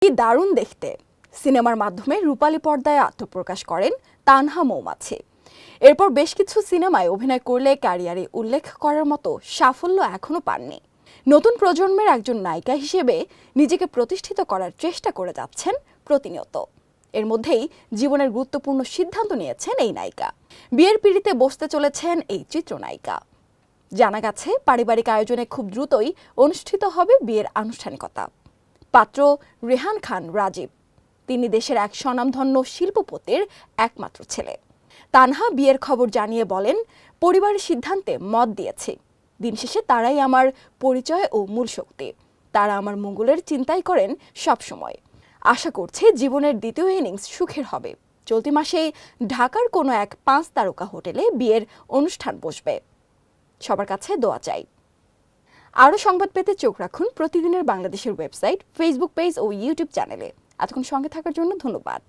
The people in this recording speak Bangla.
কি দারুণ দেখতে! সিনেমার মাধ্যমে রূপালী পর্দায় আত্মপ্রকাশ করেন তানহা মৌমাছি। এরপর বেশ কিছু সিনেমায় অভিনয় করলে ক্যারিয়ারে উল্লেখ করার মতো সাফল্য এখনো পাননি। নতুন প্রজন্মের একজন নায়িকা হিসেবে নিজেকে প্রতিষ্ঠিত করার চেষ্টা করে যাচ্ছেন প্রতিনিয়ত। এর মধ্যেই জীবনের গুরুত্বপূর্ণ সিদ্ধান্ত নিয়েছেন এই নায়িকা। বিয়ের পিঁড়িতে বসতে চলেছেন এই চিত্রনায়িকা। জানা গেছে পারিবারিক আয়োজনে খুব দ্রুতই অনুষ্ঠিত হবে বিয়ের আনুষ্ঠানিকতা। পাত্র রেহান খান রাজীব, তিনি দেশের এক স্বনামধন্য শিল্পপতির একমাত্র ছেলে। তানহা বিয়ের খবর জানিয়ে বলেন, পরিবারের সিদ্ধান্তে মত দিয়েছি। দিন শেষে তারাই আমার পরিচয় ও মূল শক্তি। তারা আমার মঙ্গলের চিন্তাই করেন সবসময়। আশা করছি জীবনের দ্বিতীয় ইনিংস সুখের হবে। চলতি মাসেই ঢাকার কোনো এক 5 তারকা হোটেলে বিয়ের অনুষ্ঠান বসবে। সবার কাছে দোয়া চাই। আরও সংবাদ পেতে চোখ রাখুন প্রতিদিনের বাংলাদেশের ওয়েবসাইট, ফেসবুক পেজ ও ইউটিউব চ্যানেলে। এতক্ষণ সঙ্গে থাকার জন্য ধন্যবাদ।